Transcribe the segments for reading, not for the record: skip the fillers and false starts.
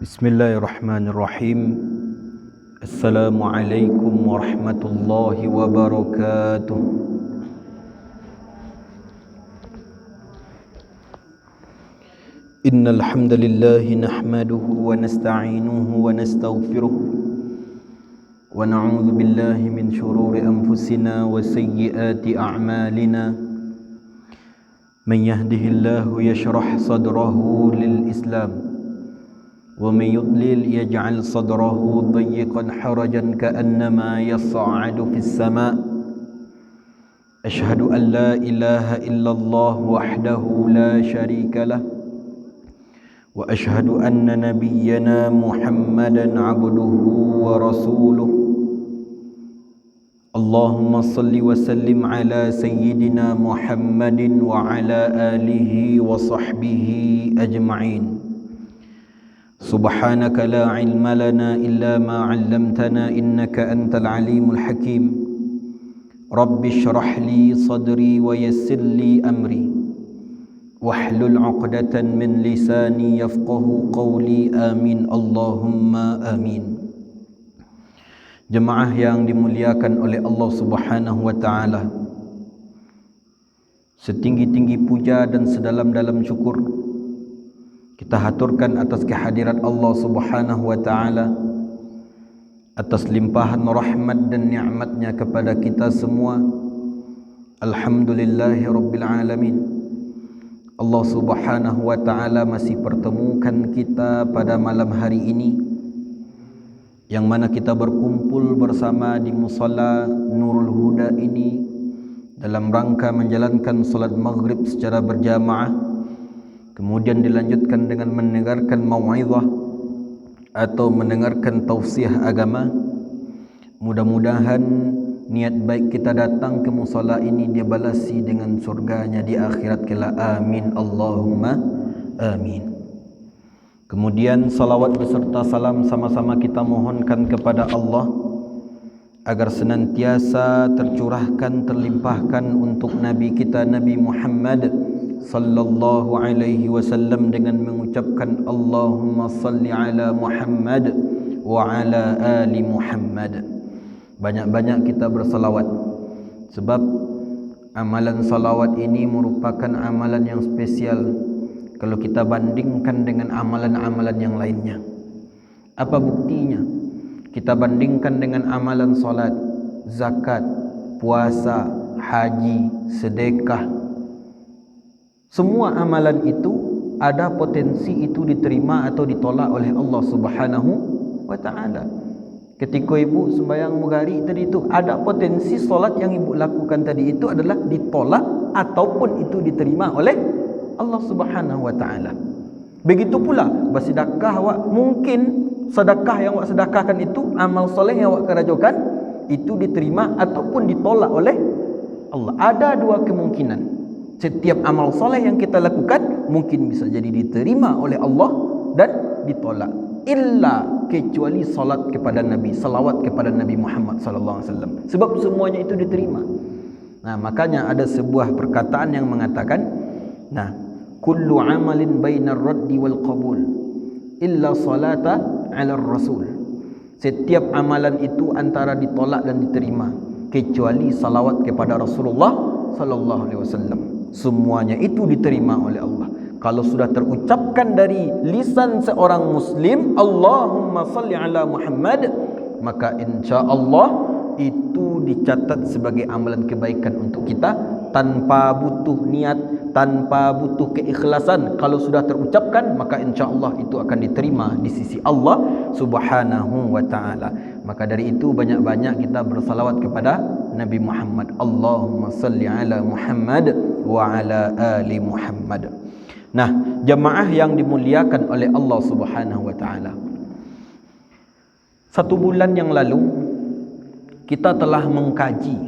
Bismillahirrahmanirrahim. Assalamualaikum warahmatullahi wabarakatuh. Innal hamdalillah nahmaduhu wa nasta'inuhu wa nastaghfiruh wa na'udzu billahi min shururi anfusina wa sayyiati a'malina. Man yahdihillahu yashrah sadrahu lil Islam ومن يضلل يجعل صدره ضيقا حرجا كأنما يصعد في السماء أشهد أن لا إله إلا الله وحده لا شريك له وأشهد أن نبينا محمدا عبده ورسوله اللهم صل وسلم على سيدنا محمد وعلى آله وصحبه أجمعين. سبحانك لا علم لنا إلا ما علمتنا إنك أنت العليم الحكيم رب اشرح لي صدري ويسر لي أمري واحلل عقدة من لساني يفقه قولي آمين اللهم آمين. Jemaah yang dimuliakan oleh Allah Subhanahu wa taala, setinggi-tinggi puja dan sedalam-dalam syukur kita haturkan atas kehadirat Allah Subhanahu wa taala, atas limpahan rahmat dan nikmatnya kepada kita semua. Alhamdulillahirabbil alamin. Allah Subhanahu wa taala masih pertemukan kita pada malam hari ini, yang mana kita berkumpul bersama di musalla Nurul Huda ini dalam rangka menjalankan salat maghrib secara berjamaah, kemudian dilanjutkan dengan mendengarkan mau'izah atau mendengarkan tausiah agama. Mudah-mudahan niat baik kita datang ke musalla ini dia balasi dengan surganya di akhirat kelak. Amin Allahumma amin. Kemudian salawat beserta salam sama-sama kita mohonkan kepada Allah agar senantiasa tercurahkan, terlimpahkan untuk Nabi kita Nabi Muhammad sallallahu alaihi wasallam dengan mengucapkan Allahumma salli ala Muhammad wa ala ali Muhammad. Banyak-banyak kita bersalawat, sebab amalan salawat ini merupakan amalan yang spesial kalau kita bandingkan dengan amalan-amalan yang lainnya. Apa buktinya? Kita bandingkan dengan amalan salat, zakat, puasa, haji, sedekah. Semua amalan itu ada potensi itu diterima atau ditolak oleh Allah Subhanahu wa taala. Ketika ibu sembahyang mughari tadi itu, ada potensi solat yang ibu lakukan tadi itu adalah ditolak ataupun itu diterima oleh Allah Subhanahu wa taala. Begitu pula bersedekah awak, mungkin sedekah yang awak sedekahkan itu, amal soleh yang awak kerjakan itu diterima ataupun ditolak oleh Allah. Ada dua kemungkinan. Setiap amal soleh yang kita lakukan mungkin bisa jadi diterima oleh Allah dan ditolak, illa kecuali salat kepada Nabi, salawat kepada Nabi Muhammad sallallahu alaihi wasallam, sebab semuanya itu diterima. Nah, makanya ada sebuah perkataan yang mengatakan, nah, kullu amalin bainar raddi wal qabul illa salata ala rasul. Setiap amalan itu antara ditolak dan diterima kecuali salawat kepada Rasulullah sallallahu alaihi wasallam. Semuanya itu diterima oleh Allah. Kalau sudah terucapkan dari lisan seorang muslim Allahumma salli ala Muhammad, maka insya-Allah itu dicatat sebagai amalan kebaikan untuk kita tanpa butuh niat, tanpa butuh keikhlasan. Kalau sudah terucapkan, maka insya-Allah itu akan diterima di sisi Allah Subhanahu wa taala. Maka dari itu banyak-banyak kita bersalawat kepada Nabi Muhammad. Allahumma salli ala Muhammad wa ala ali Muhammad. Nah, jemaah yang dimuliakan oleh Allah Subhanahu wa taala, 1 bulan yang lalu kita telah mengkaji,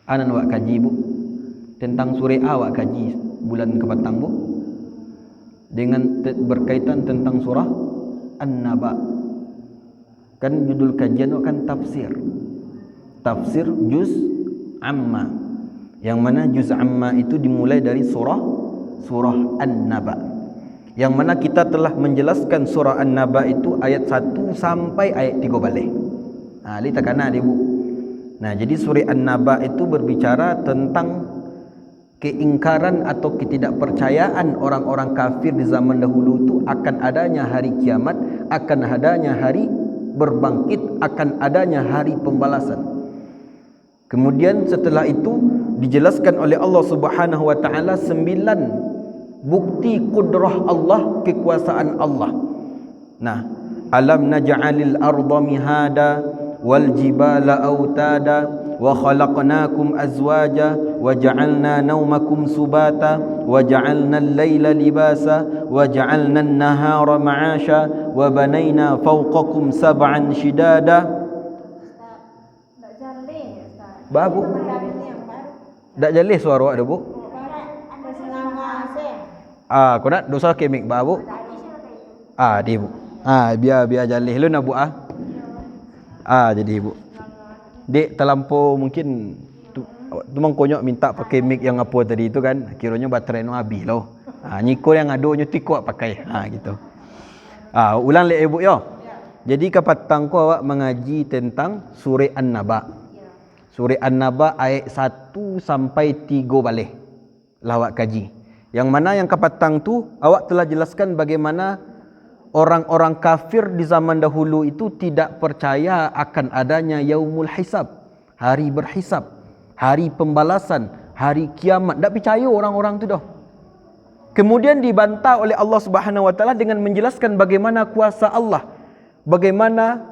anan wak kaji bu, tentang surah awak kaji bulan kepatang bu, dengan berkaitan tentang surah An-Naba. Kan judul kajian kan tafsir juz amma, yang mana juz amma itu dimulai dari surah An-Naba. Yang mana kita telah menjelaskan surah An-Naba itu ayat 1 sampai ayat 3 balik. Li takana dia bu. Nah, jadi surah An-Naba itu berbicara tentang keingkaran atau ketidakpercayaan orang-orang kafir di zaman dahulu itu akan adanya hari kiamat, akan adanya hari berbangkit, akan adanya hari pembalasan. Kemudian setelah itu dijelaskan oleh Allah Subhanahu wa taala 9 bukti kudrah Allah, kekuasaan Allah. Nah, alam naj'alil arda mihada wal jibala autada wa khalaqnakum azwaja wa ja'alna naumakum subata wa ja'alna al-laila libasa wa ja'alna an-nahara ma'asha wa banayna fawqakum sab'an shidada. Babu dak jalih suara ada bu. Kau nak dosa kemik babu? Di bu. Biar jalih lu nak bu jadi bu. Dek terlampau mungkin tu mangkonyok minta pakai mic yang apa tadi itu kan. Kiranya baterai nu habis loh. Nyiko yang ado nyuti kuat pakai. Gitu. Ulang le ibu yo. Jadi kapatang ko awak mengaji tentang surah An-Naba. Surah An-Naba ayat 1 sampai 3 balik. Lawak kaji. Yang mana yang kapatang tu awak telah jelaskan bagaimana orang-orang kafir di zaman dahulu itu tidak percaya akan adanya yaumul hisab, hari berhisab, hari pembalasan, hari kiamat. Tak percaya orang-orang tu dah. Kemudian dibantah oleh Allah Subhanahu wa taala dengan menjelaskan bagaimana kuasa Allah, bagaimana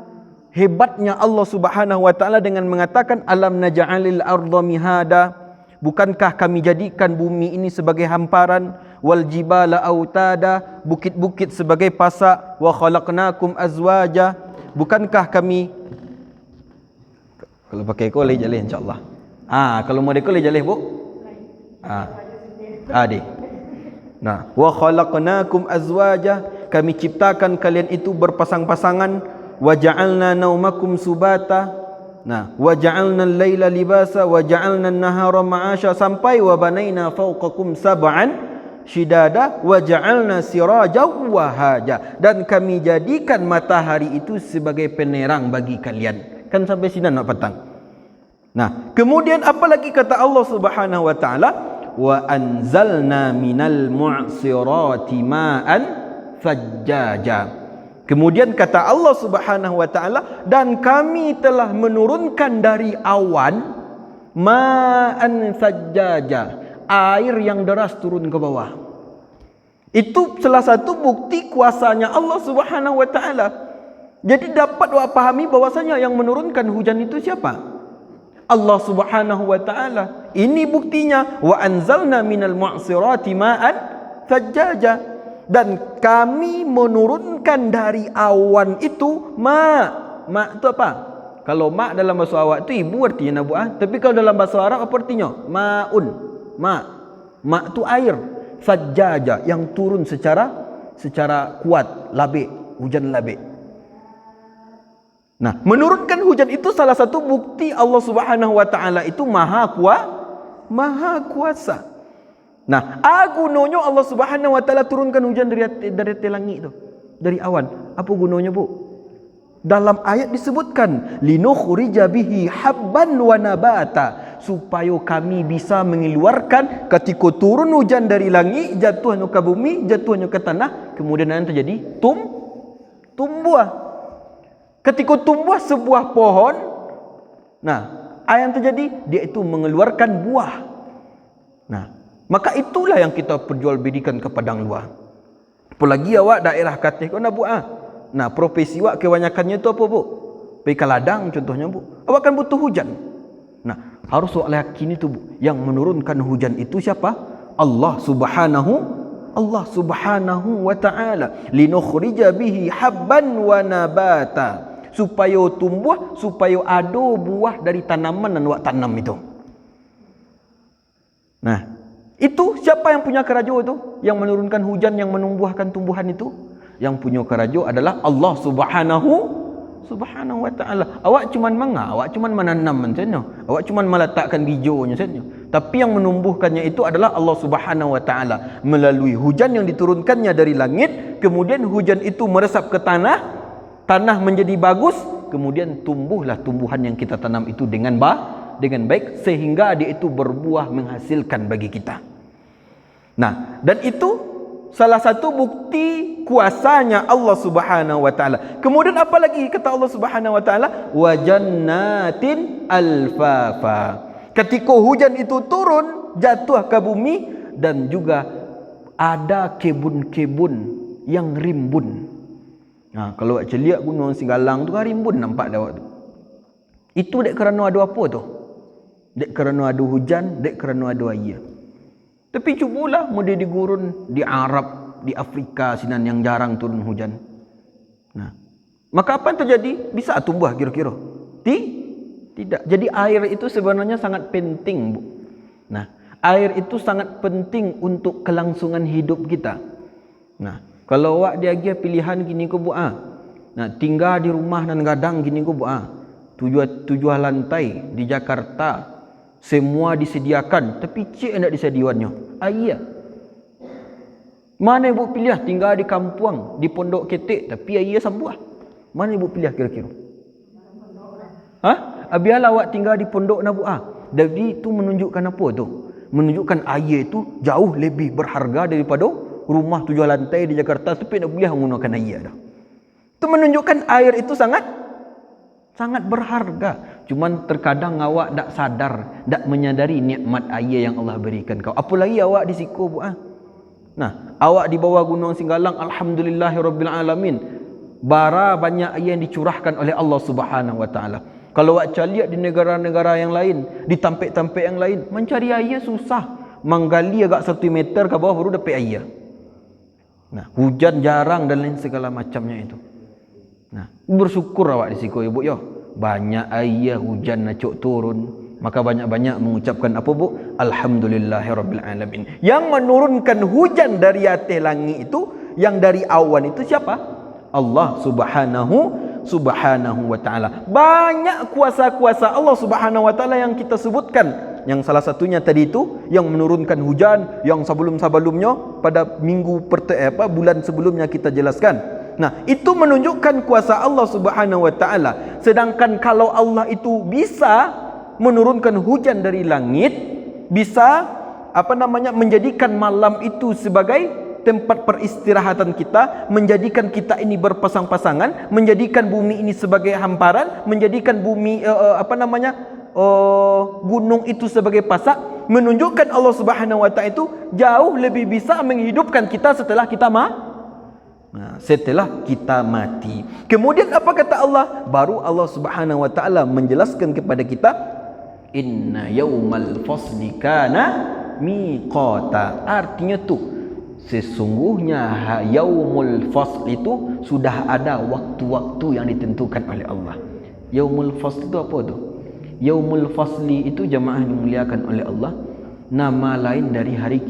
hebatnya Allah Subhanahu wa taala dengan mengatakan alam naj'alil arda mihada. Bukankah kami jadikan bumi ini sebagai hamparan, wal jibala autada, bukit-bukit sebagai pasak, wa khalaqnakum azwaja. Bukankah kami, kalau pakai ko leh jaleh insyaallah. Kalau mau dekol leh jaleh bu. Di. Nah, wa khalaqnakum azwaja, kami ciptakan kalian itu berpasang-pasangan, wa ja'alna naumakum subata. Nah, wa ja'alna al-laila libasa wa ja'alna an-nahara ma'asha, sampai wa banaina fawqakum sab'an shidada wa ja'alna sirajan wahaja, dan kami jadikan matahari itu sebagai penerang bagi kalian. Kan sampai sini nak petang. Nah, kemudian apa lagi kata Allah Subhanahu wa taala? Wa anzalna minal mu'sirati ma'an fajjaja. Kemudian kata Allah Subhanahu wa taala, dan kami telah menurunkan dari awan ma'an sajjaja, air yang deras turun ke bawah. Itu salah satu bukti kuasanya Allah Subhanahu wa taala. Jadi dapat awak pahami bahwasanya yang menurunkan hujan itu siapa? Allah Subhanahu wa taala. Ini buktinya, wa anzalna minal mu'sirati ma'an sajjaja. Dan kami menurunkan dari awan itu ma itu apa? Kalau ma dalam bahasa awak itu ibu artinya nabu tapi kalau dalam bahasa Arab apa artinya? Maun. Ma itu air. Sajjaja, yang turun secara kuat, labik, hujan labik. Nah, menurunkan hujan itu salah satu bukti Allah Subhanahu wa taala itu maha kuasa. Nah, gunanya Allah Subhanahu wa taala turunkan hujan dari langit itu, dari awan. Apa gunanya, Bu? Dalam ayat disebutkan linukhrija bihi habban wa nabata, supaya kami bisa mengeluarkan ketika turun hujan dari langit, jatuhnya ke bumi, jatuhnya ke tanah, kemudian nanti terjadi tumbuh. Ketika tumbuh sebuah pohon, nah, apa yang terjadi? Dia itu mengeluarkan buah. Nah, maka itulah yang kita perjualbelikan ke padang luar. Apalagi awak daerah Katih kau nak buat. Nah, profesi awak kebanyakannya itu apa, Bu? Pergi ke ladang contohnya, Bu. Awak kan butuh hujan. Nah, harus awak yakin itu, Bu. Yang menurunkan hujan itu siapa? Allah Subhanahu wa ta'ala. Linukhrija bihi habban wa nabata. Supaya tumbuh, supaya ada buah dari tanaman yang awak tanam itu. Nah, itu siapa yang punya kerajo itu? Yang menurunkan hujan, yang menumbuhkan tumbuhan itu? Yang punya kerajo adalah Allah Subhanahu wa ta'ala. Awak cuman awak cuman menanam saja, awak cuman meletakkan bijonya saja. Tapi yang menumbuhkannya itu adalah Allah Subhanahu wa ta'ala melalui hujan yang diturunkannya dari langit, kemudian hujan itu meresap ke tanah, tanah menjadi bagus, kemudian tumbuhlah tumbuhan yang kita tanam itu dengan baik, sehingga dia itu berbuah menghasilkan bagi kita. Nah, dan itu salah satu bukti kuasanya Allah Subhanahu wa ta'ala. Kemudian apa lagi kata Allah Subhanahu wa ta'ala? Wa jannatin alfafa. Ketika hujan itu turun, jatuh ke bumi, dan juga ada kebun-kebun yang rimbun. Nah, kalau awak lihat Gunung Singgalang tu kan rimbun nampak dah waktu. Itu dek kerana ada apa tu? Dek kerana ada hujan, dek kerana ada air. Tapi cubalah mudi di gurun, di Arab, di Afrika sinan yang jarang turun hujan. Nah, maka apa yang terjadi? Bisa tumbuh kira-kira? Tidak. Jadi air itu sebenarnya sangat penting, Bu. Nah, air itu sangat penting untuk kelangsungan hidup kita. Nah, kalau awak dia pilihan gini ko Bu, nah, tinggal di rumah dan gadang gini ko Bu, tujuh lantai di Jakarta, semua disediakan, tapi cik nak disediakannya air. Mana ibu pilih? Tinggal di kampung, di pondok ketek, tapi air sambuah. Mana ibu pilih kira-kira? Biarlah awak tinggal di pondok nak Bu. Jadi itu menunjukkan apa tu? Menunjukkan air itu jauh lebih berharga daripada rumah 7 lantai di Jakarta, tapi nak boleh menggunakan air dah. Itu menunjukkan air itu sangat berharga. Cuman terkadang awak tak sadar, tak menyadari nikmat air yang Allah berikan kau. Apalagi awak di siku Bu. Nah, awak di bawah Gunung Singgalang, alhamdulillahirabbil alamin. Bara banyak air yang dicurahkan oleh Allah Subhanahu wa ta'ala. Kalau awak lihat di negara-negara yang lain, di tampik-tampik yang lain, mencari air susah. Menggali agak 1 meter ke bawah baru dapat air. Nah, hujan jarang dan lain segala macamnya itu. Nah, bersyukur awak di siku ibu ya. Banyak air hujan nacuk turun. Maka banyak-banyak mengucapkan apa Bu? Alhamdulillahirabbil alamin. Yang menurunkan hujan dari atas langit itu, yang dari awan itu siapa? Allah Subhanahu wa ta'ala. Banyak kuasa-kuasa Allah Subhanahu wa ta'ala yang kita sebutkan. Yang salah satunya tadi itu yang menurunkan hujan, yang sebelum-sebelumnya pada bulan sebelumnya kita jelaskan. Nah, itu menunjukkan kuasa Allah Subhanahu wa ta'ala. Sedangkan kalau Allah itu bisa menurunkan hujan dari langit, bisa menjadikan malam itu sebagai tempat peristirahatan kita, menjadikan kita ini berpasang-pasangan, menjadikan bumi ini sebagai hamparan, menjadikan bumi gunung itu sebagai pasak, menunjukkan Allah Subhanahu wa ta'ala itu jauh lebih bisa menghidupkan kita setelah kita mati. Kemudian apa kata Allah? Baru Allah Subhanahu wa ta'ala menjelaskan kepada kita, inna yaumal fasli kana miqata. Artinya tu sesungguhnya yaumul fasl itu sudah ada waktu-waktu yang ditentukan oleh Allah. Yaumul fasl itu apa tu? Yaumul fasli itu jamaah dimuliakan oleh Allah, nama lain dari hari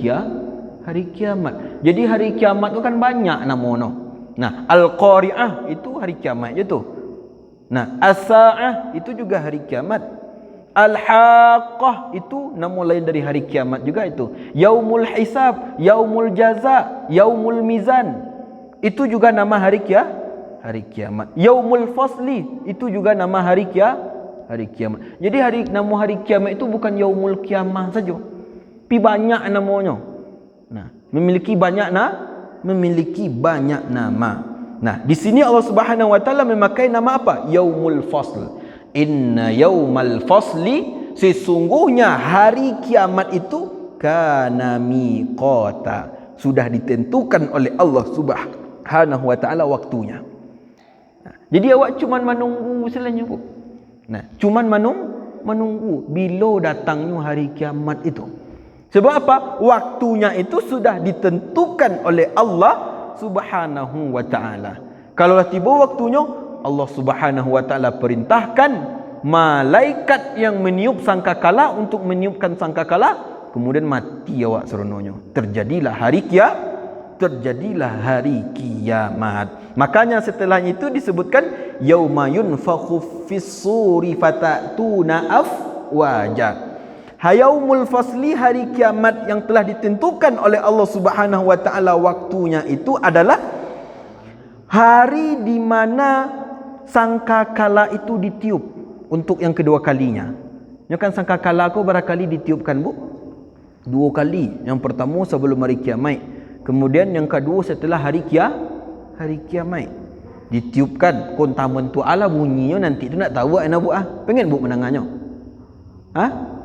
kiamat. Jadi hari kiamat itu kan banyak nama. Nah, Al-Qari'ah itu hari kiamat je tu. Nah, As-Sa'ah itu juga hari kiamat. Al-Haqqah itu nama lain dari hari kiamat juga itu. Yaumul Hisab, Yaumul Jaza, Yaumul Mizan, itu juga nama hari kiamat. Yaumul Fasli itu juga nama hari kiamat. Jadi nama hari kiamat itu bukan Yaumul Kiamah saja, tapi banyak namanya. Nah, memiliki banyak nama. Nah, di sini Allah Subhanahu wa ta'ala memakai nama apa? Yaumul Fasl. Inna yaumal fasli, sesungguhnya hari kiamat itu kana miqata, sudah ditentukan oleh Allah Subhanahu wa ta'ala waktunya. Jadi awak cuman menunggu selanya Bu. Nah, cuman menunggu bila datangnya hari kiamat itu. Sebab apa? Waktunya itu sudah ditentukan oleh Allah Subhanahu wa ta'ala. Kalau tiba waktunya, Allah Subhanahu wa ta'ala perintahkan malaikat yang meniup sangkakala untuk meniupkan sangkakala, kemudian mati awak seronoknya. Terjadilah hari kiamat. Makanya setelah itu disebutkan yauma yunfakhu fis-suri fatatuna afwaja. Yaumul fasli, hari kiamat yang telah ditentukan oleh Allah Subhanahu wa taala waktunya itu adalah hari di mana sangkakala itu ditiup untuk yang kedua kalinya. Ya kan sangkakala aku barangkali ditiupkan bu 2 kali. Yang pertama sebelum hari kiamat, kemudian yang kedua setelah hari kiamat ditiupkan. Kon tamen tu ala bunyinya nanti tu nak tahu ana bu pengen bu menangannya.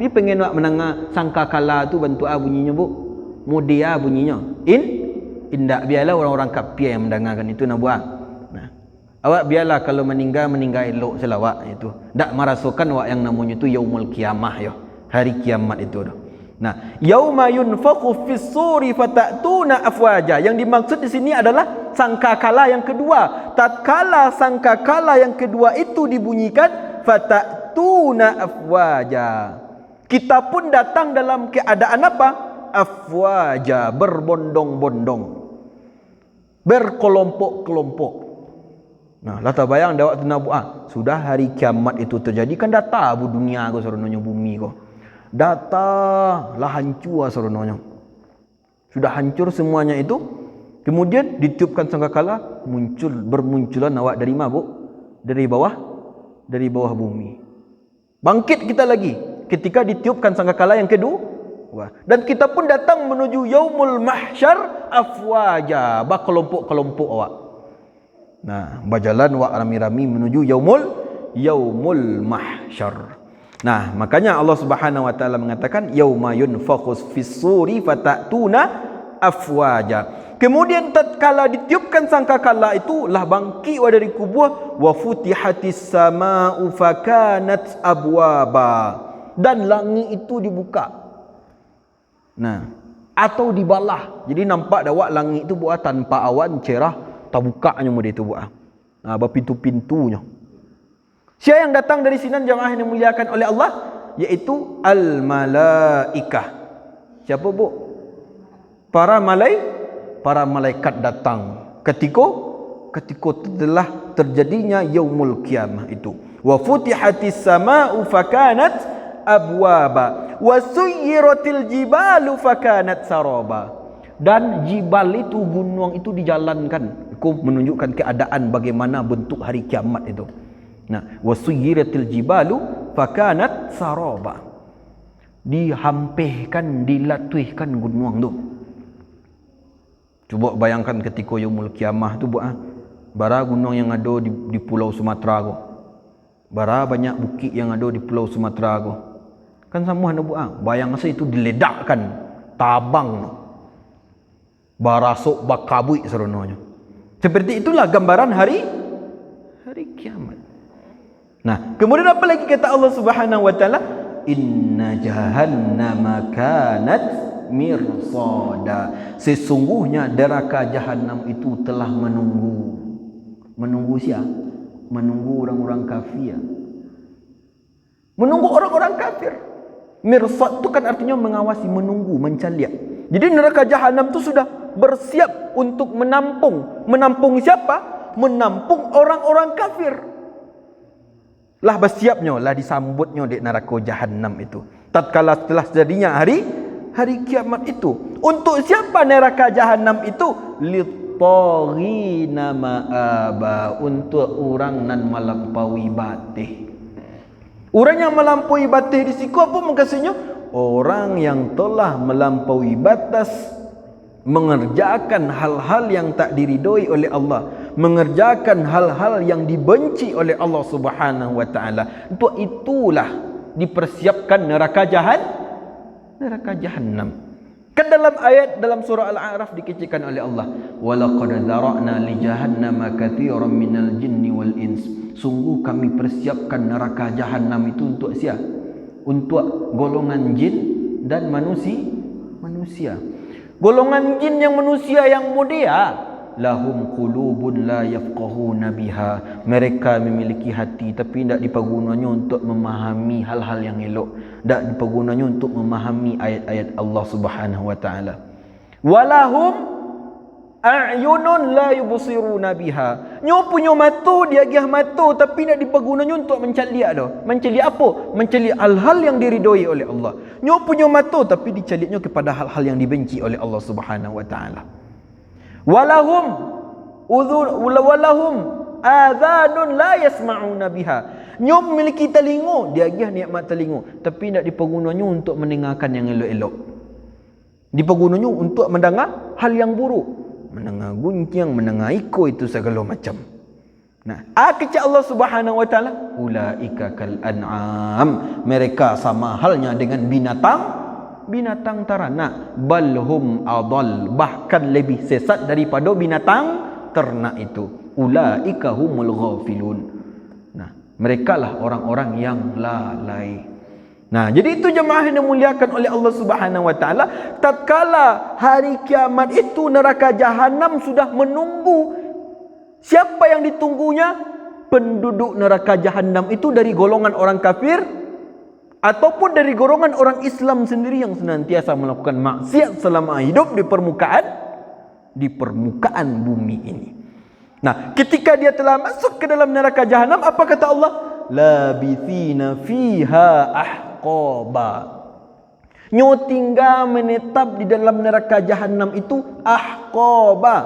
Dia pengen buat menangah sangkakala tu bantu bunyinya bu. Mudia bunyinya. Indak, biarlah orang-orang kafir yang mendengarkan itu nak buat. Nah, awak biarlah kalau meninggal elok selawat itu. Tak merasakan awak yang namanya itu yaumul kiamah ya. Hari kiamat itu dah. Nah, yauma yunfakhu fis-suri fatatuna afwaja. Yang dimaksud di sini adalah sangkakala yang kedua. Tatkala sangkakala yang kedua itu dibunyikan, fatatuna afwaja. Kita pun datang dalam keadaan apa? Afwaja, berbondong-bondong, berkelompok-kelompok. Nah, lah tak bayang dah waktu nak buat. Sudah hari kiamat itu terjadi kan data bu dunia ko seronoknya bumi ko. Data lah hancur seronoknya. Sudah hancur semuanya itu. Kemudian ditiupkan sangkakala, bermunculan awak dari mana bu? Dari bawah bumi. Bangkit kita lagi ketika ditiupkan sangkakala yang kedua. Dan kita pun datang menuju yaumul mahsyar afwaja, berkelompok-kelompok awak. Nah, berjalan awak rami-rami menuju yaumul mahsyar. Nah, makanya Allah Subhanahu wa taala mengatakan yauma yunfakhus fis-suri fatatuna afwaja. Kemudian tatkala ditiupkan sangkakala itu lah bangkit dari kubur, wa futihatis samaa'u fakanat abwaba, dan langit itu dibuka. Nah, atau dibalah. Jadi nampak dah langit itu buat tanpa awan, cerah, terbukanya model itu buat. Nah, berpintu-pintunya. Siapa yang datang dari sinan jamaah yang dimuliakan oleh Allah? Yaitu al-malaikah. Siapa bu? Para malaikat datang ketika telah terjadinya yaumul qiyamah itu. Wa futihatis samaa'u fakanat abwaba wa suyyiratil jibalu fakanat saraba. Dan jibal itu, gunung itu dijalankan. Itu menunjukkan keadaan bagaimana bentuk hari kiamat itu. Nah, wa suyyiratil jibalu fakanat saraba. Dihampihkan, dilatuihkan gunung tu. Cuba bayangkan ketika yaumul kiamah tu buat bara gunung yang ada di pulau Sumatera tu. Bara banyak bukit yang ada di pulau Sumatera tu. Kan sama hendak buat. Bayang masa itu diledakkan tabang. Barasuk bakabui seronoknya. Seperti itulah gambaran hari kiamat. Nah, kemudian apa lagi kata Allah Subhanahu wa taala? Inna jahannama kanat mirsada. Sesungguhnya neraka jahanam itu telah menunggu siapa? Menunggu orang-orang kafir. Menunggu orang-orang kafir. Mirsad itu kan artinya mengawasi, menunggu, mencaliak. Jadi neraka jahanam itu sudah bersiap untuk menampung siapa? Menampung orang-orang kafir. Lah bersiapnya, lah disambutnya di neraka jahanam itu. Tatkala setelah terjadinya hari kiamat itu. Untuk siapa neraka jahanam itu? Lit-taghina ma'aba, untuk orang nan melampaui batih. Orang yang melampaui batih di siku apa maksudnya? Orang yang telah melampaui batas, mengerjakan hal-hal yang tak diridhoi oleh Allah, mengerjakan hal-hal yang dibenci oleh Allah Subhanahu wa taala. Untuk itulah dipersiapkan neraka jahanam. Kan dalam ayat dalam surah Al-A'raf dikecilkan oleh Allah, walaqad dzara'na li jahannama katsiran minal jinni wal ins. Sungguh kami persiapkan neraka jahanam itu untuk siapa? Untuk golongan jin dan manusia. Golongan jin yang manusia yang mulia, lahum qulubun la yafqahuna biha. Mereka memiliki hati tapi tidak dipergunanya untuk memahami hal-hal yang elok, tidak dipergunanya untuk memahami ayat-ayat Allah Subhanahu wa taala. Walahum a'yunun la yubsiruna biha. Nyo punya mata dia gih mata tapi nak dipergunanya untuk mencaliak dah. Mencaliak apa? Mencaliak hal-hal yang diridhoi oleh Allah. Nyo punya mata tapi dicaliaknya kepada hal-hal yang dibenci oleh Allah Subhanahu wa taala. Walahum adhanun la yasma'una biha. Nyo memiliki telinga, dia gih nikmat telinga tapi nak dipergunanya untuk mendengarkan yang elok-elok. Dipergunanya untuk mendengar hal yang buruk, mendengar guncang, mendengar iko itu segala macam. Nah, kata Allah Subhanahu wa taala, ulaika kal an'am, mereka sama halnya dengan binatang ternak, balhum adall, bahkan lebih sesat daripada binatang ternak itu. Ulaika humul ghafilun. Nah, merekalah orang-orang yang lalai. Nah, jadi itu jemaah yang dimuliakan oleh Allah Subhanahu wa taala, tatkala hari kiamat itu neraka jahanam sudah menunggu. Siapa yang ditunggunya? Penduduk neraka jahanam itu dari golongan orang kafir ataupun dari golongan orang Islam sendiri yang senantiasa melakukan maksiat selama hidup di permukaan bumi ini. Nah, ketika dia telah masuk ke dalam neraka jahanam, apa kata Allah? Labithina fiha ahqaba. Nyo tinggal menetap di dalam neraka jahanam itu ahqaba,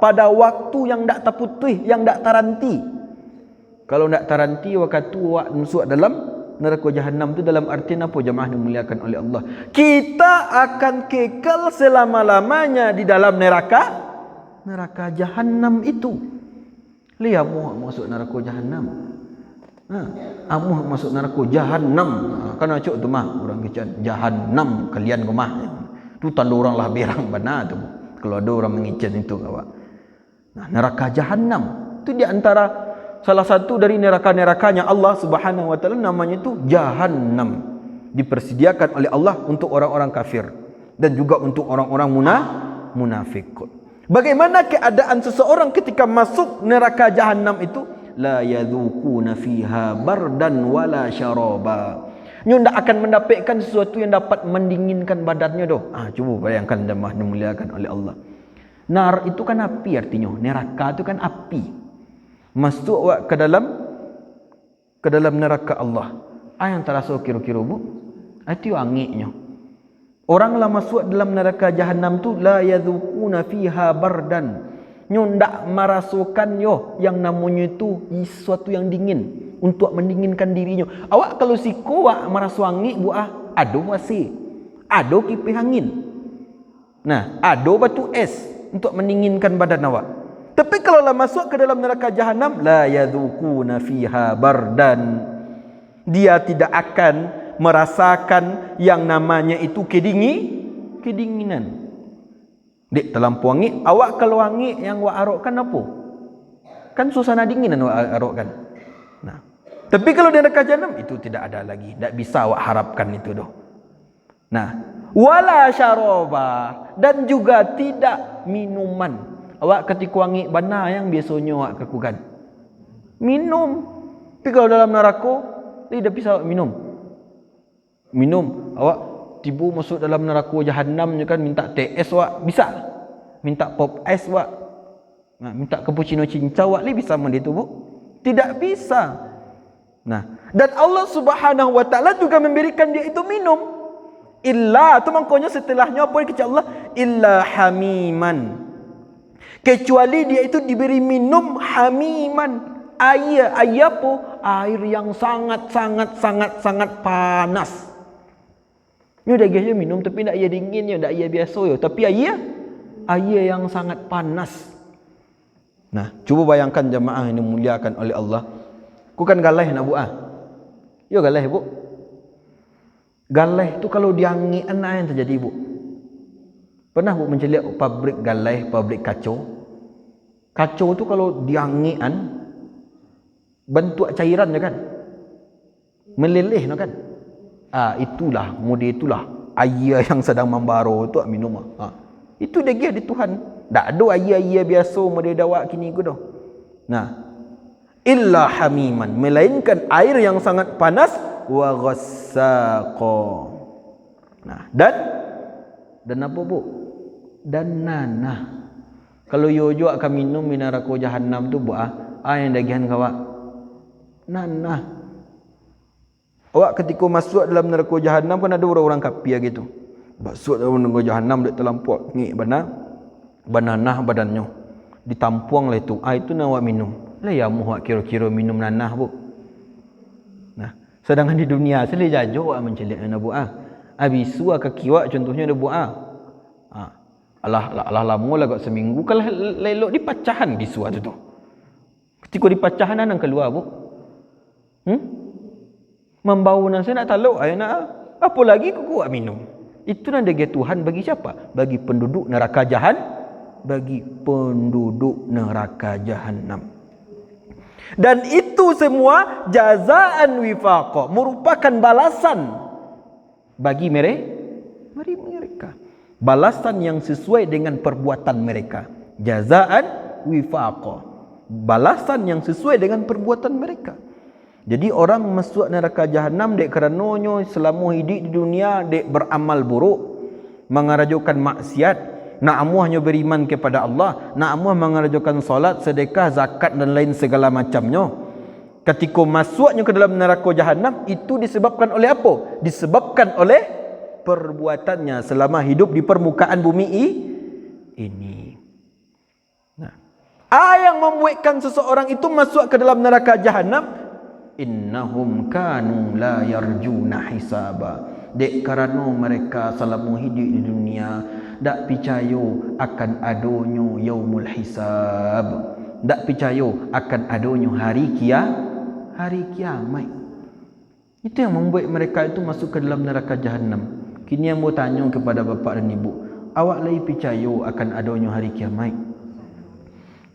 pada waktu yang tak terputih, yang tak teranti. Kalau tak teranti waktu wak masuk dalam neraka jahanam itu dalam artian apa jemaah dimuliakan oleh Allah? Kita akan kekal selama-lamanya di dalam neraka jahanam itu. Lihat mu masuk neraka jahanam. Amuh masuk neraka jahanam. Kan acuk tu mah orang kecil jahanam kalian ke mah. Tu tanda orang lah berang benar tu. Kalau ada orang mengicen itu kawan. Nah, neraka jahanam itu di antara salah satu dari neraka-nerakanya Allah Subhanahu wa taala, namanya itu Jahannam. Dipersediakan oleh Allah untuk orang-orang kafir dan juga untuk orang-orang munafik. Bagaimana keadaan seseorang ketika masuk neraka jahanam itu? La yadzuquna fiha bardan wala syaraba. Nyo ndak akan mendapatkan sesuatu yang dapat mendinginkan badannya doh. Cuba bayangkan jemaah dimuliakan oleh Allah. Nar itu kan api artinya. Neraka itu kan api. Masuk ke dalam neraka Allah. Yang terasa kira-kira bu? Itu angiknya. Orang lah masuk dalam neraka jahanam tu la yadzuquna fiha bardan. Nyo ndak merasukan yang namanya itu sesuatu yang dingin untuk mendinginkan dirinya. Awak kalau siko awak merasu angin bu ado wasi. Ado kipas angin. Nah, ado batu es untuk mendinginkan badan awak. Tapi kalau lah masuk ke dalam neraka jahanam, la yadzuquna fiha bardan. Dia tidak akan merasakan yang namanya itu kedinginan. Dek terlampau angin, awak kalau angin yang awak arokkan apa? Kan suasana dinginan awak arokkan. Nah, tapi kalau di neraka jahanam itu tidak ada lagi, tidak bisa awak harapkan itu doh. Nah, wala syaraba, dan juga tidak minuman. Awak ketika wangi bana yang biasanya awak lakukan minum. Tapi kalau dalam neraka tidak bisa awak minum. Awak tiba masuk dalam neraka jahanam kan, minta teh es awak bisa, minta pop es awak, minta cappuccino cincau awak bisa mandi tu bu? Tidak bisa. Nah, dan Allah Subhanahu wa taala juga memberikan dia itu minum. Illa tu maknanya setelahnya apa kata Allah? Illa hamiman. Kecuali dia itu diberi minum hamiman. Air apa? Air yang sangat panas. Ni dah dia minum tapi tak air dingin, tak air biasa yo, tapi air yang sangat panas. Nah, cuba bayangkan jemaah yang dimuliakan oleh Allah. Ku kan galih nak bu Yo galih bu. Galih tu kalau diangin apa yang terjadi bu? Pernah bu menceliak pabrik galih, pabrik kacau? Kacau tu kalau diangin bentuk cairan je kan? Meleleh kan? Itulah mode itulah air yang sedang membaro tu minum. Itu dia di Tuhan. Tak ada air biasa mode dawak kini ku dah. Nah, illa hamiman, melainkan air yang sangat panas, wa ghassaqa. Nah, dan apa bu? Dan nanah. Kalau yo jo akan minum minarako jahannam tu buah yang dagihan kawak nanah. Awak ketika masuk dalam neraka jahannam kan ada orang-orang kafir gitu. Masuk dalam neraka jahannam dek terlampau ngik bananah badannya. Ditampuang lah itu. Itu nak awak minum. Lah ya muak kira-kira minum nanah bu. Nah, sedangkan di dunia sele jajo awak mencelik ana bu Abisu kaki awak contohnya ada bu Alah lama lah kat seminggu kalau lelok di pacahan bisu tu. Ketika di pacahan nang keluar bu. Membau nang saya nak taluk nak apa lagi ku kuat minum. Itu nang dagi Tuhan bagi siapa? Bagi penduduk neraka Jahannam. Dan itu semua jazaan wifaqa, merupakan balasan bagi mereka. Balasan yang sesuai dengan perbuatan mereka. Jazaan wifaqa. Balasan yang sesuai dengan perbuatan mereka. Jadi orang masuk neraka jahannam dek kerananya selama hidup di dunia dek beramal buruk, mengarajukan maksiat, nak amuhnya beriman kepada Allah, nak amuh mengarajukan solat, sedekah, zakat dan lain segala macamnya. Ketika masuknya ke dalam neraka jahannam itu disebabkan oleh apa? Disebabkan oleh perbuatannya selama hidup di permukaan bumi ini. Nah, yang membuatkan seseorang itu masuk ke dalam neraka jahannam, innahum kanu la yarjuna hisaba. Dek kerana mereka selama hidup di dunia dak percaya akan adanya yaumul hisab, dak percaya akan adanya hari kiamat. Itu yang membuat mereka itu masuk ke dalam neraka jahannam. Kini yang mau tanya kepada bapa dan ibu, awak lagi percaya akan adanya hari kiamat?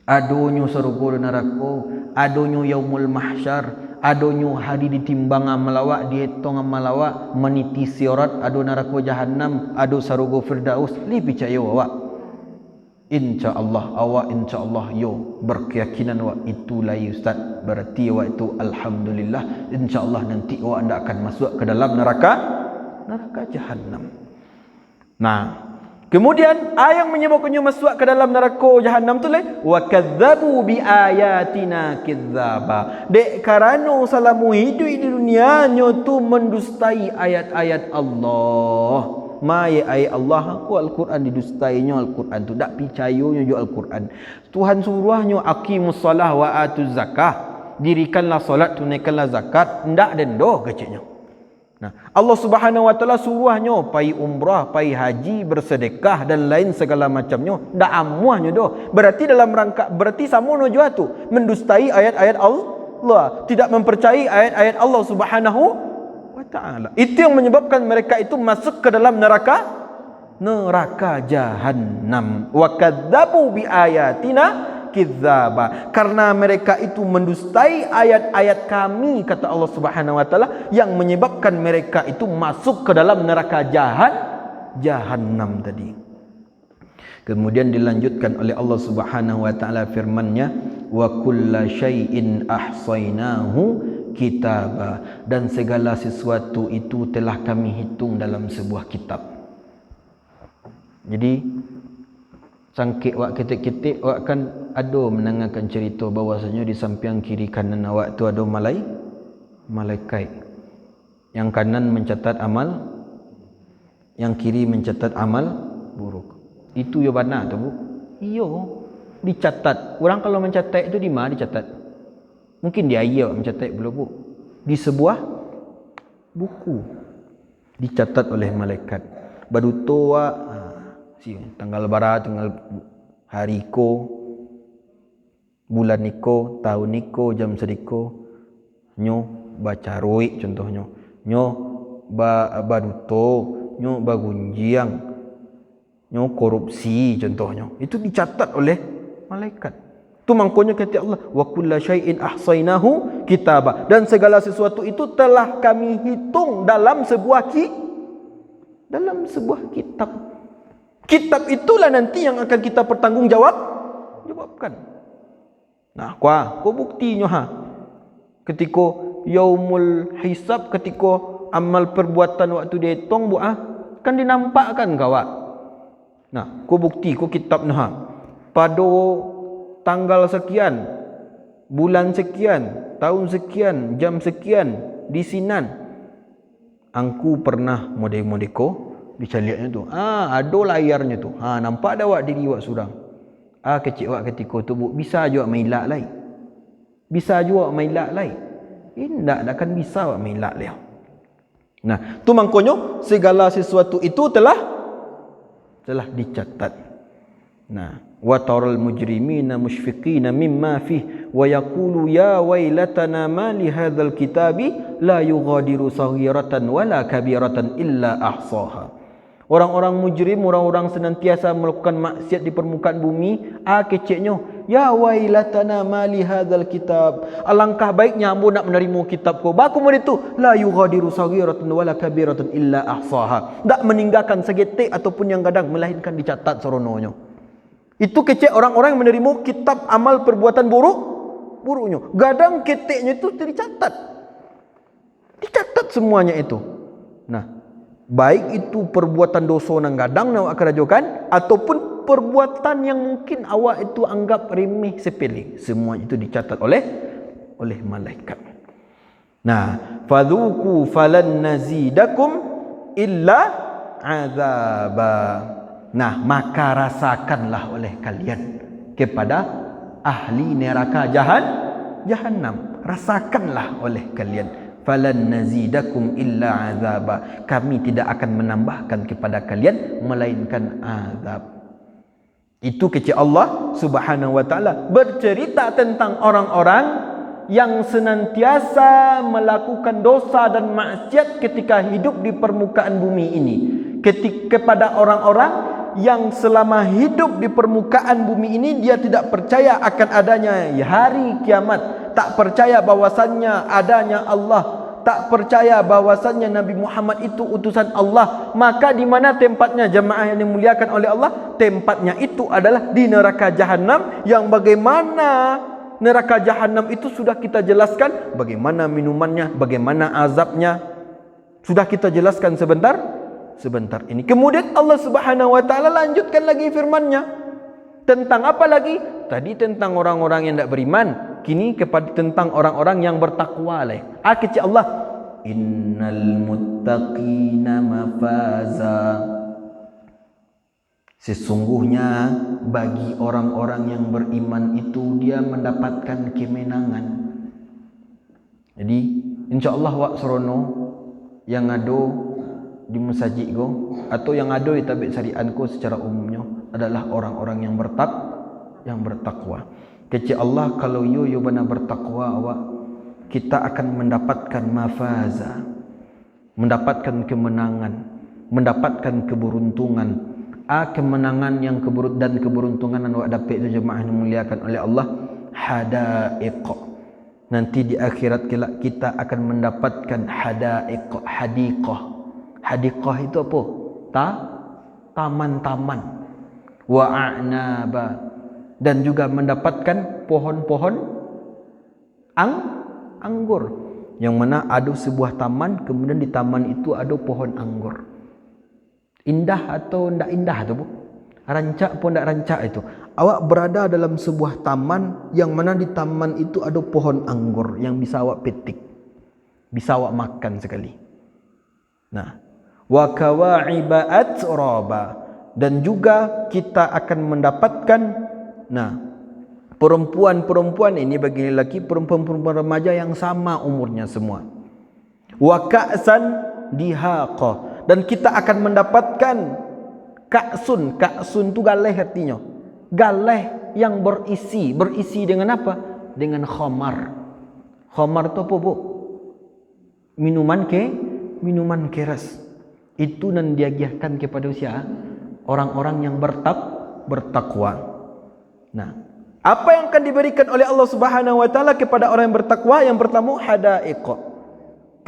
Adanya surga dan neraka, adanya yaumul mahsyar, adanya hari ditimbang amal awak, dihitung amal awak, meniti sirat, ada neraka jahannam, ada surga firdaus. Li percaya awak? Insya-Allah awak insya-Allah yo berkeyakinan awak itu lai ustaz. Berarti awak itu alhamdulillah insya-Allah nanti awak anda akan masuk ke dalam neraka jahannam. Nah, kemudian yang menyebabkannya masuk ke dalam neraka jahannam tu wa kadzabu bi ayatina kidzaba. Dek kerana selama hidup di dunia nyo tu mendustai ayat-ayat Allah. Ayat Allah aku Al-Quran didustainya Al-Quran tu dak percayanya jo Al-Quran. Tuhan suruhnya aqimus solah wa atuz zakah. Dirikanlah solat, tunaikanlah zakat, ndak dendo keciknya. Nah, Allah Subhanahu wa taala suruhnya pai umrah, pai haji, bersedekah dan lain segala macamnya. Ndak amuahnya doh. Berarti dalam rangka berarti samono jo tu mendustai ayat-ayat Allah, tidak mempercayai ayat-ayat Allah Subhanahu wa taala. Itu yang menyebabkan mereka itu masuk ke dalam neraka jahannam. Wa kadzabu bi ayatina kidzaba, karena mereka itu mendustai ayat-ayat kami, kata Allah Subhanahu wa taala, yang menyebabkan mereka itu masuk ke dalam neraka jahannam tadi. Kemudian dilanjutkan oleh Allah Subhanahu wa taala firman-Nya, wa kulla syai'in ahsainahu kitaba, dan segala sesuatu itu telah kami hitung dalam sebuah kitab. Jadi sangkit awak ketik-ketik awak kan ada mendengarkan cerita bahawasanya di samping kiri kanan awak tu ada malaikat. Yang kanan mencatat amal, yang kiri mencatat amal buruk. Itu ya benar tu bu? Iyo, dicatat. Orang kalau mencatat itu di mana dicatat? Mungkin di ayat mencatat belum bu? Di sebuah buku dicatat oleh malaikat. Baduto tanggal barat, tanggal hari ko, bulan niko, tahun niko, jam sediko, nyo baca roi contohnya, nyo baduto, nyo bagunjiang, nyo korupsi contohnya. Itu dicatat oleh malaikat. Itu mangkonya kata Allah, wa kulla syai'in ahsainahu kitaba, dan segala sesuatu itu telah kami hitung dalam sebuah kitab. Kitab itulah nanti yang akan kita pertanggungjawabkan. Nah, kau buktinya ketika yaumul hisab, ketika amal perbuatan waktu dihitung kan dinampakkan kau. Nah, kau bukti, kau kitab pada tanggal sekian, bulan sekian, tahun sekian, jam sekian di Sinan, angku pernah modeko bisa lihatnya tu. Ada layarnya tu. Nampak dah awak diri awak surang. Kecil awak ketika tu bisa juga mailak lai. Bisa juga mailak lai. Indak akan bisa awak mailak lai. Nah, tu mangkonyo segala sesuatu itu telah dicatat. Nah, wa taral mujrimina mushfiqina mimma fih wa yaqulu ya wailatana ma li hadzal kitabi la yughadiru saghiratan wala kabiratan illa ahsaha. Orang-orang mujrim, orang-orang senantiasa melakukan maksiat di permukaan bumi, keceknya, ya wailatana ma li hadzal kitab. Alangkah baiknya ambo nak menerima kitab ko. Baku mod itu, la yughadiru saghiratan wala kabiratan illa ahsaha. Tak meninggalkan segetik ataupun yang gadang melainkan dicatat serononyo. Itu kecek orang-orang yang menerima kitab amal perbuatan buruknya. Gadang keteknya itu dicatat. Dicatat semuanya itu. Nah, baik itu perbuatan dosa nang gadang nak awak kerajokan ataupun perbuatan yang mungkin awak itu anggap remeh sepele, semua itu dicatat oleh malaikat. Nah, fadhuku falan nazidakum illa azaba. Nah, maka rasakanlah oleh kalian kepada ahli neraka jahannam. Rasakanlah oleh kalian. Falan nazidakum illa azaba. Kami tidak akan menambahkan kepada kalian melainkan azab. Itu kecil Allah Subhanahu wa taala bercerita tentang orang-orang yang senantiasa melakukan dosa dan maksiat ketika hidup di permukaan bumi ini. Kepada orang-orang yang selama hidup di permukaan bumi ini dia tidak percaya akan adanya hari kiamat, tak percaya bahwasannya adanya Allah, tak percaya bahwasannya Nabi Muhammad itu utusan Allah. Maka di mana tempatnya jemaah yang dimuliakan oleh Allah? Tempatnya itu adalah di neraka jahanam, yang bagaimana neraka jahanam itu sudah kita jelaskan bagaimana minumannya, bagaimana azabnya. Sudah kita jelaskan sebentar ini. Kemudian Allah Subhanahu wa taala lanjutkan lagi firman-Nya. Tentang apa lagi? Tadi tentang orang-orang yang tidak beriman, kini kepada tentang orang-orang yang bertakwa lah. Kecil Allah, innal muttaqina mafaza. Sesungguhnya bagi orang-orang yang beriman itu dia mendapatkan kemenangan. Jadi insya-Allah wak serono yang ada di masjid ko atau yang ada di tabik syariat ko secara umumnya adalah orang-orang yang bertakwa. Kecil Allah, kalau yo benar bertakwa awak, kita akan mendapatkan mafaza, mendapatkan kemenangan, mendapatkan keberuntungan. Kemenangan yang dan keberuntungan yang awak dapat itu jemaah yang dimuliakan oleh Allah, hadaiq. Nanti di akhirat kelak kita akan mendapatkan hadaiq, hadiqah. Hadiqah itu apa? Taman-taman. Wa a'naba. Dan juga mendapatkan pohon-pohon anggur. Yang mana ada sebuah taman, kemudian di taman itu ada pohon anggur. Indah atau tidak indah tu bu? Rancak pun tidak rancak itu. Awak berada dalam sebuah taman yang mana di taman itu ada pohon anggur yang bisa awak petik, bisa awak makan sekali. Nah, wa kawa'iba atraba, dan juga kita akan mendapatkan perempuan-perempuan ini bagi lelaki, perempuan-perempuan remaja yang sama umurnya semua. Wa ka'san dihaqa, dan kita akan mendapatkan ka'sun tu galeh artinya. Galeh yang berisi dengan apa? Dengan khamar. Khamar tu apa bu? Minuman keras. Itu nan diagiahkan kepada usia orang-orang yang bertakwa. Nah, apa yang akan diberikan oleh Allah Subhanahu wa taala kepada orang yang bertakwa? Yang pertama hadaiq,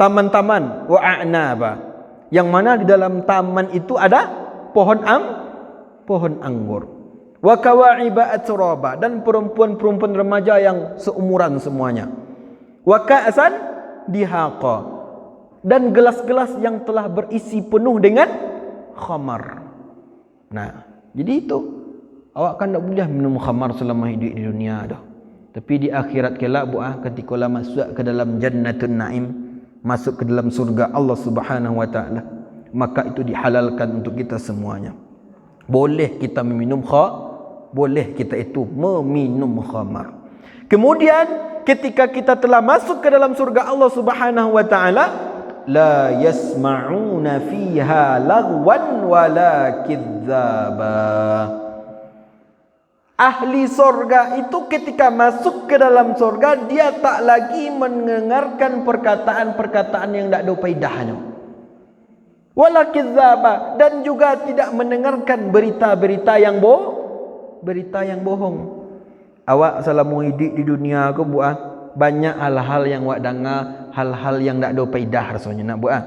taman-taman, wa a'naba, yang mana di dalam taman itu ada pohon anggur. Wa kawa'iba atraba, dan perempuan-perempuan remaja yang seumuran semuanya. Wa ka'san dihaqa, dan gelas-gelas yang telah berisi penuh dengan khamar. Nah, jadi itu Awak kan tak boleh minum khamar selama hidup di dunia dah. Tapi di akhirat kelak ketika lah masuk ke dalam jannatun naim, masuk ke dalam surga Allah Subhanahu wa taala, maka itu dihalalkan untuk kita semuanya. Boleh kita meminum boleh kita itu meminum khamar. Kemudian ketika kita telah masuk ke dalam surga Allah Subhanahu wa taala, la yasma'una fiha lagwan wala kidzaba. Ahli sorga itu ketika masuk ke dalam sorga, dia tak lagi mendengarkan perkataan-perkataan yang tak ada faedahnya. Wala kidzaba, dan juga tidak mendengarkan berita-berita yang bohong. Awak selama hidup di dunia ke buat banyak hal-hal yang awak dengar, hal-hal yang tak ada faedah rasanya nak buat.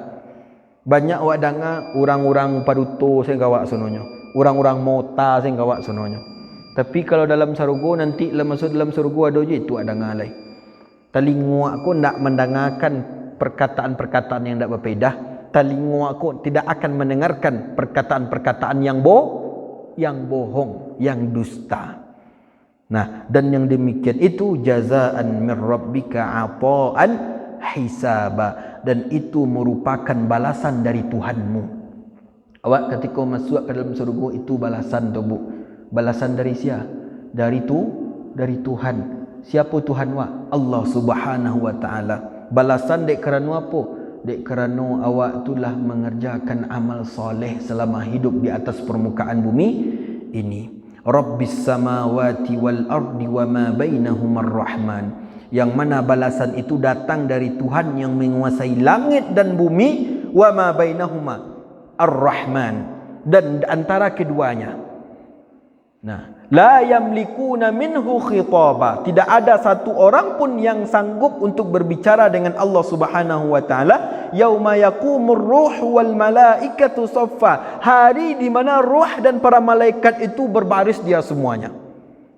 Banyak awak dengar orang-orang paduto sing awak sononya, orang-orang mota sing awak sononya. Tapi kalau dalam surga nanti masuk dalam surga ada je itu ada ngalai. Telinga aku nak mendengarkan perkataan-perkataan yang tak berfaedah. Telinga aku tidak akan mendengarkan perkataan-perkataan yang bohong, yang dusta. Nah, dan yang demikian itu jazaan min rabbika ata'an hisaba, dan itu merupakan balasan dari Tuhanmu. Awak ketika masuk ke dalam surga itu balasan tu bu. Balasan dari siapa? Dari Tuhan. Siapa Tuhan wa? Allah Subhanahu wa taala. Balasan dek kerana apa? Dek kerana awak itulah mengerjakan amal soleh selama hidup di atas permukaan bumi ini. Rabbis samawati wal ardi wa ma bainahumar rahman. Yang mana balasan itu datang dari Tuhan yang menguasai langit dan bumi, wa ma bainahuma ar-rahman, dan antara keduanya. Nah, la yamlikuna minhu khitaba. Tidak ada satu orang pun yang sanggup untuk berbicara dengan Allah Subhanahu wa taala. Yauma yaqumur ruh wal malaikatu saffa. Hari di mana ruh dan para malaikat itu berbaris dia semuanya.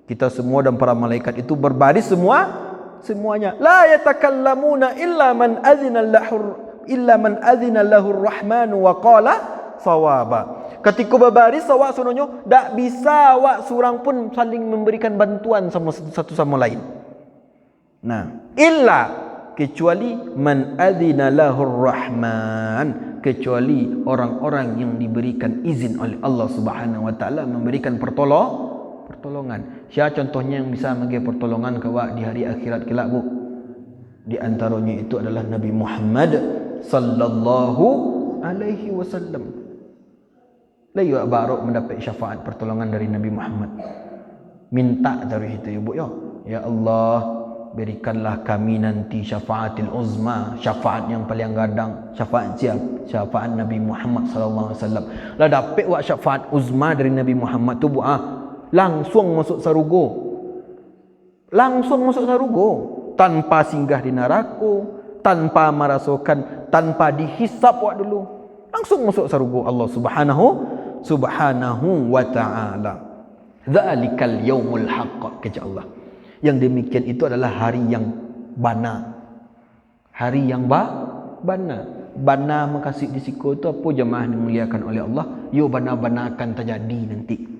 Kita semua dan para malaikat itu berbaris semuanya. La yatakallamuna illa man adzina lahu ar-rahmanu wa qala sawaba. Ketika berbaris awak sunonyo tak bisa awak seorang pun saling memberikan bantuan sama satu sama lain. Nah, illa kecuali man adzina lahur rahman, kecuali orang-orang yang diberikan izin oleh Allah Subhanahu wa taala memberikan pertolongan. Siapa contohnya yang bisa memberi pertolongan ke awak di hari akhirat kelak bu? Di antaranya itu adalah Nabi Muhammad sallallahu alaihi wasallam. Layu barok mendapat syafaat pertolongan dari Nabi Muhammad. Minta dari itu ibu ya Allah, berikanlah kami nanti syafaatil uzma, syafaat yang paling gadang. Syafaat siapa? Syafaat Nabi Muhammad sallallahu alaihi wasallam. Lah dapat wak syafaat uzma dari Nabi Muhammad tu bu langsung masuk surga. Langsung masuk surga tanpa singgah di neraka, tanpa merasukan, tanpa dihisap wak dulu. Langsung masuk surga Allah Subhanahu wa ta'ala. Dzalikal yaumul haqq, kata Allah. Yang demikian itu adalah hari yang bana. Hari yang bana. Bana makasih di siku itu apa jemaah dimuliakan oleh Allah? Yo bana-bana akan terjadi nanti.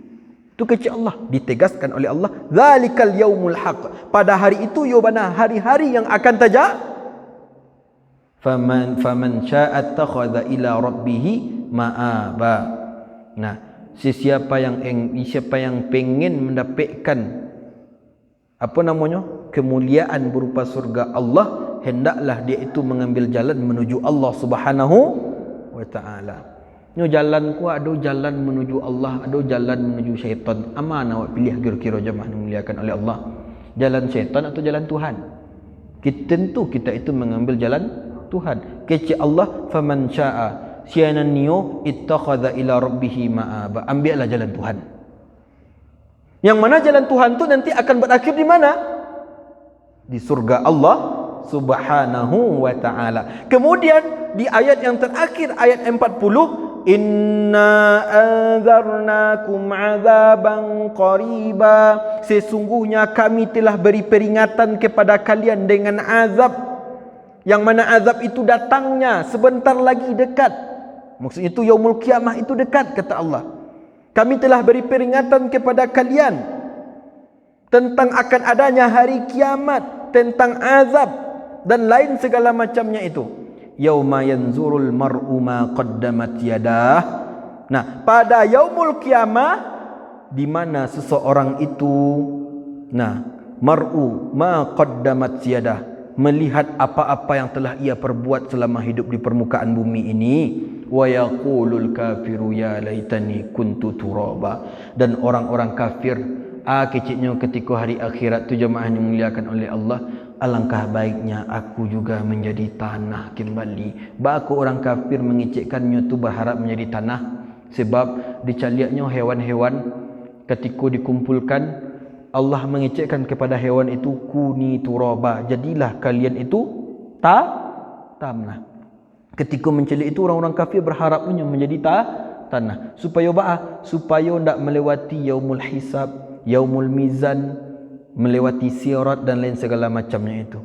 Itu kata Allah, ditegaskan oleh Allah, dzalikal yaumul haqq. Pada hari itu yo bana, hari-hari yang akan terjadi. Faman syaa'a attakhadha ila rabbih ma'aba. Nah, siapa yang pengen mendapatkan kemuliaan berupa surga Allah, hendaklah dia itu mengambil jalan menuju Allah Subhanahu wa taala. Nyo jalan ku ada jalan menuju Allah, ada jalan menuju syaitan. Amana awak pilih kira-kira jemaah dimuliakan oleh Allah. Jalan syaitan atau jalan Tuhan? Tentu kita itu mengambil jalan Tuhan. Kece Allah, faman syaa'a sianan niyo ittakhadha ila rabbih ma'aba. Ambillah jalan Tuhan. Yang mana jalan Tuhan tu nanti akan berakhir di mana? Di surga Allah Subhanahu wa taala. Kemudian di ayat yang terakhir, ayat 40, inna anzarnakum azaban qariba. Sesungguhnya kami telah beri peringatan kepada kalian dengan azab, yang mana azab itu datangnya sebentar lagi dekat. Maksudnya itu yaumul kiamah itu dekat, kata Allah. Kami telah beri peringatan kepada kalian tentang akan adanya hari kiamat, tentang azab dan lain segala macamnya itu. Yauma yanzurul mar'u ma qaddamat yadah. Nah, pada yaumul kiamah di mana seseorang itu mar'u ma qaddamat yadah, melihat apa-apa yang telah ia perbuat selama hidup di permukaan bumi ini. Wa yaqulul kafiru ya laitani kuntu turaba. Dan orang-orang kafir keciknya ketika hari akhirat tu jemaah yang dimuliakan oleh Allah, alangkah baiknya aku juga menjadi tanah kembali. Baku orang kafir mengecekkannya tu berharap menjadi tanah, sebab dicaliaknya hewan-hewan ketika dikumpulkan Allah mengecekkan kepada hewan itu, kuni turaba, jadilah kalian itu tanah. Ketika mencelik itu orang-orang kafir berharapnya menjadi tanah supaya supaya tidak melewati yaumul hisab, yaumul mizan, melewati sirat dan lain segala macamnya itu.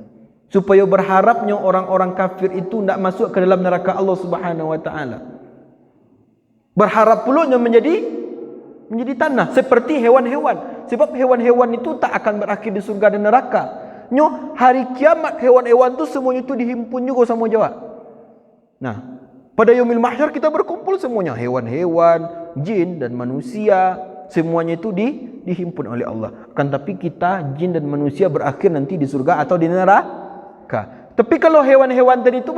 Supaya berharapnya orang-orang kafir itu tidak masuk ke dalam neraka Allah Subhanahu wa taala. Berharap pulunya menjadi tanah seperti hewan-hewan. Sebab hewan-hewan itu tak akan berakhir di surga dan neraka. Hari kiamat hewan-hewan itu semuanya itu dihimpun juga sama Jawa. Nah, pada yaumil mahsyar kita berkumpul semuanya, hewan-hewan, jin dan manusia, semuanya itu dihimpun oleh Allah. Kan tapi kita jin dan manusia berakhir nanti di surga atau di neraka. Tapi kalau hewan-hewan tadi itu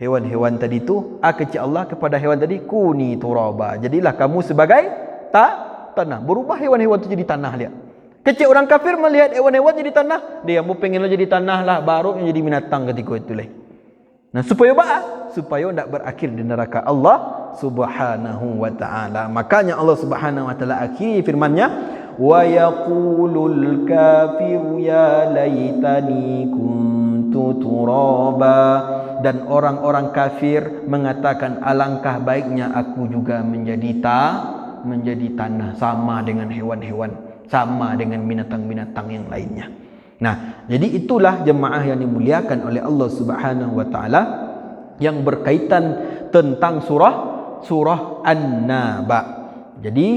hewan-hewan tadi itu kecil Allah kepada hewan tadi, kuni turaba, jadilah kamu sebagai tanah. Berubah hewan-hewan itu jadi tanah dia. Kecil orang kafir melihat hewan-hewan jadi tanah, dia mau pengen jadi tanah lah, baru jadi binatang ketika itu lah. Nah, supaya tidak berakhir di neraka Allah Subhanahu wa taala. Makanya Allah Subhanahu wa taala akhiri firman-Nya, wa yaqulul kafiru ya laitani kuntu turaba. Dan orang-orang kafir mengatakan, alangkah baiknya aku juga menjadi tanah, sama dengan hewan-hewan, sama dengan binatang-binatang yang lainnya. Nah, jadi itulah jemaah yang dimuliakan oleh Allah Subhanahu wa taala yang berkaitan tentang surah An-Naba. Jadi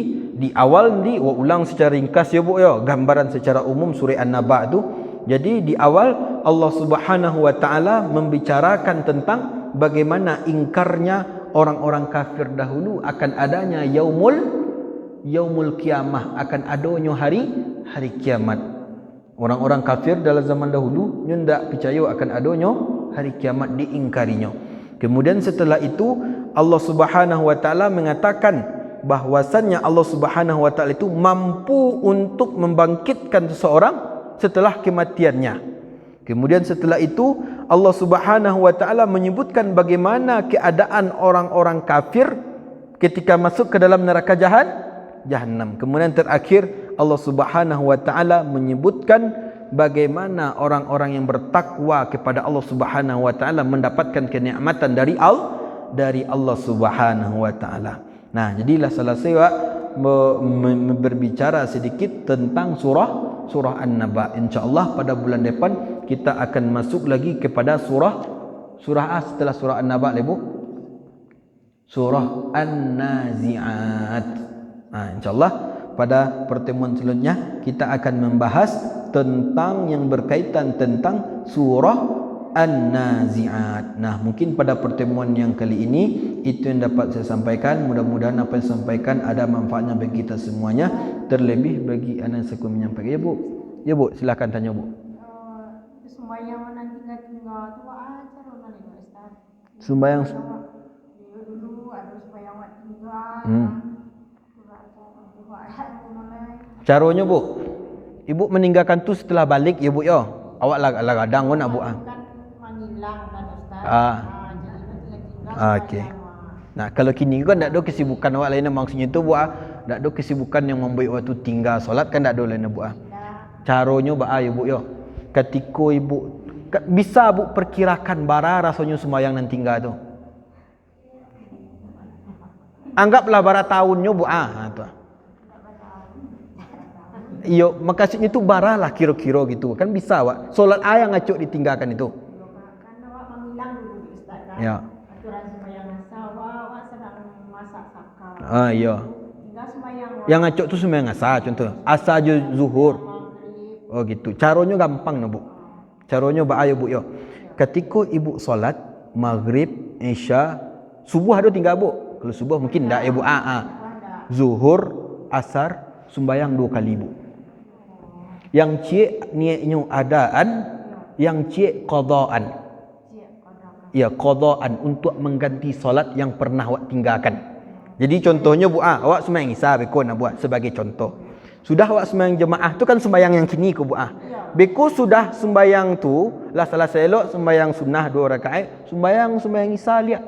di awal ni ulang secara ringkas ya Bu ya, gambaran secara umum surah An-Naba itu. Jadi di awal Allah Subhanahu wa taala membicarakan tentang bagaimana ingkarnya orang-orang kafir dahulu akan adanya yaumul kiamah, akan adanya hari kiamat. Orang-orang kafir dalam zaman dahulu tidak percaya akan adanya hari kiamat, diingkarinya. Kemudian setelah itu Allah Subhanahu wa taala mengatakan bahwasannya Allah Subhanahu wa taala itu mampu untuk membangkitkan seseorang setelah kematiannya. Kemudian setelah itu Allah Subhanahu wa taala menyebutkan bagaimana keadaan orang-orang kafir ketika masuk ke dalam neraka Jahannam. Kemudian terakhir Allah Subhanahu wa taala menyebutkan bagaimana orang-orang yang bertakwa kepada Allah Subhanahu wa taala mendapatkan kenikmatan dari Allah Subhanahu wa taala. Nah, jadilah selesai berbicara sedikit tentang surah An-Naba. Insyaallah pada bulan depan kita akan masuk lagi kepada surah setelah surah An-Naba, Ibu. Surah An-Nazi'at. Nah, insyaallah pada pertemuan selanjutnya kita akan membahas tentang yang berkaitan tentang surah An-Nazi'at. Nah, mungkin pada pertemuan yang kali ini itu yang dapat saya sampaikan. Mudah-mudahan apa yang saya sampaikan ada manfaatnya bagi kita semuanya, terlebih bagi anak saya menyampaikan. Ya Bu, silakan tanya Bu. Sembahyang nanti tinggal tu cara mana ni Ustaz? Sembahyang dulu ada sembahyang tinggal. Caranya Bu, Ibu meninggalkan tu setelah balik ya Bu ya. Awak lah kadang nak Bu Kan menghilang kan Ustaz. Jadi okey. Nah, kalau kini kan tak ada kesibukan awak lain, maksudnya tu Bu tak ada kesibukan yang membuat waktu tinggal solat kan tak ada lain Bu Caranya ya Bu ya. Ketika Ibu bisa Bu perkirakan bara rasanya sembahyang nan tinggal tu. Anggaplah bara tahunnya Bu tu. Iyo, maksudnya itu baralah kira-kira gitu. Kan bisa Wak. Solat ayang ngacuk ditinggalkan itu. Kan awak menghilang dulu Ustaz kan. Ya. Aturan sembahyang asal awak sedang masak sakal. Iya. Yang ngacok tu sembahyang asar contoh. Asar je zuhur. maghrib. Oh gitu. Caranya gampang no, Bu. Caranya ayo Bu yo. Ketika ibu solat maghrib, isya, subuh ada tinggal Bu. Kalau subuh mungkin dak ibu Zuhur, asar sembahyang 2 kali Bu. Yang cik niatnya adaan, yang cik qadaan. Ya, qadaan untuk mengganti solat yang pernah awak tinggalkan. Jadi contohnya Bu awak sembahyang isya beko nak buat sebagai contoh. Sudah awak sembahyang jemaah tu kan sembahyang yang kini ku Bu Beko sudah sembahyang tu, lah salah selok sembahyang sunnah 2 rakaat, sembahyang isya lihat.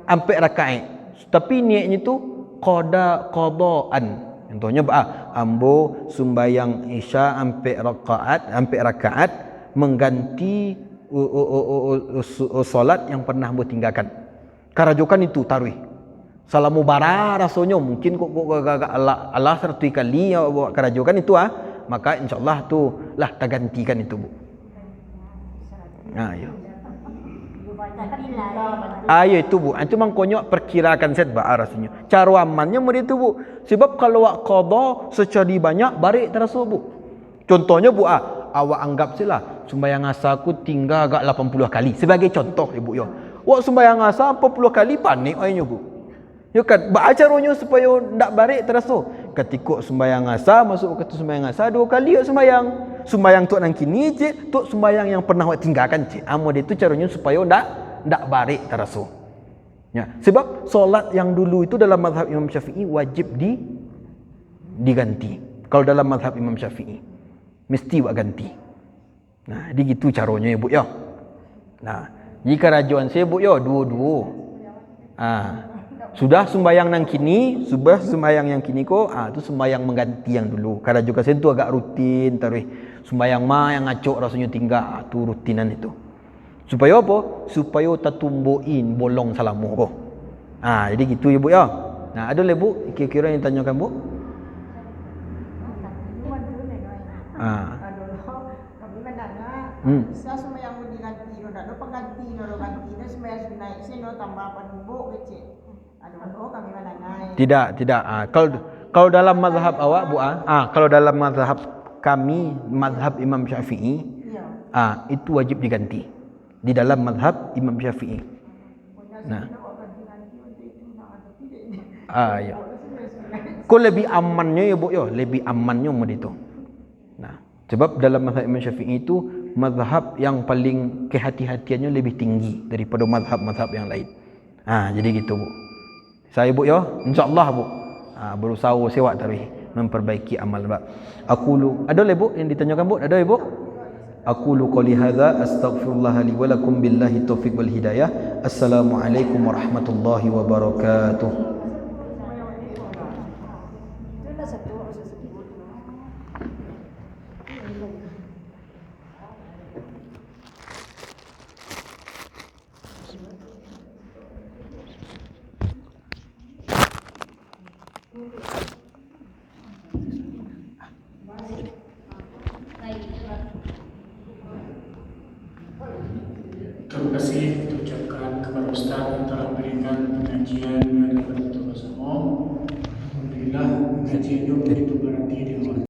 Ampe rakaat. Tapi niatnya tu qadaan. Contohnya ambo sembahyang isya ampe rakaat mengganti solat yang pernah ambo tinggalkan. Karajokan itu taruh. Salamu bara rasanya mungkin kok Allah 100 kali ya bawa karajokan itu maka insyaallah tu lah tergantikan itu Bu. Ya. Ya itu Bu. Itu mangkonyo perkirakan set rasanya. Cara amannya mau itu Bu. Sebab kalau awak qada secara banyak barik terasa Bu. Contohnya Bu awak anggap sila sembahyang asar ku tinggal agak 80 kali sebagai contoh Ibu yo. Awak sembahyang asar 40 kali panik ayahnya Bu. Ya kan, caranya supaya ndak barik terasa. Ketika sembahyang asar masuk waktu sembahyang asar 2 kali awak sembahyang. Sembahyang tu nang kini je, tu sembahyang yang pernah awak tinggalkan je. Dia itu caranya supaya ndak barik terasa. Ya, sebab solat yang dulu itu dalam mazhab Imam Syafi'i wajib diganti. Kalau dalam mazhab Imam Syafi'i mesti awak ganti. Nah, jadi gitu caranya ya Bu ya. Nah, jika rajuan saya Bu ya dua-dua. Sudah sembahyang yang kini, sudah sembahyang yang kini kok, itu sembahyang mengganti yang dulu. Karena juga saya itu agak rutin, taruh sembahyang yang ngacok rasanya tinggal, tu rutinan itu. Supaya apa? Supaya tertumbuhin bolong salamu kok. Jadi gitu ya Bu ya. Nah, ada le Bu kira-kira yang tanyakan Bu? Kami menanya, saya sembahyang diganti, ada pengganti, ganti, sembahyang sunai, saya tambah penumbuh kecil. Kami menanya. Tidak. Kalau dalam mazhab awak Bu kalau dalam mazhab kami, mazhab Imam Syafi'i, itu wajib diganti. Di dalam mazhab Imam Syafi'i. Nah. Ya. Kau lebih amannya ya Bu ya, lebih amannya mod itu. Nah, sebab dalam mazhab Imam Syafi'i itu mazhab yang paling kehati-hatiannya lebih tinggi daripada mazhab-mazhab yang lain. Jadi gitu Bu. Saya Bu ya, insyaallah Bu. Berusaha sewa tarikh memperbaiki amal Pak. Ada le Bu yang ditanyakan Bu? Ada ya Bu? Aqulu qouli hadza astaghfirullah li wa lakum billahi taufiq wal hidayah. Assalamualaikum warahmatullahi wabarakatuh. Terima kasih diucapkan kepada Ustaz yang telah memberikan pengajian yang dapat kita bersama. Alhamdulillah pengajiannya begitu berarti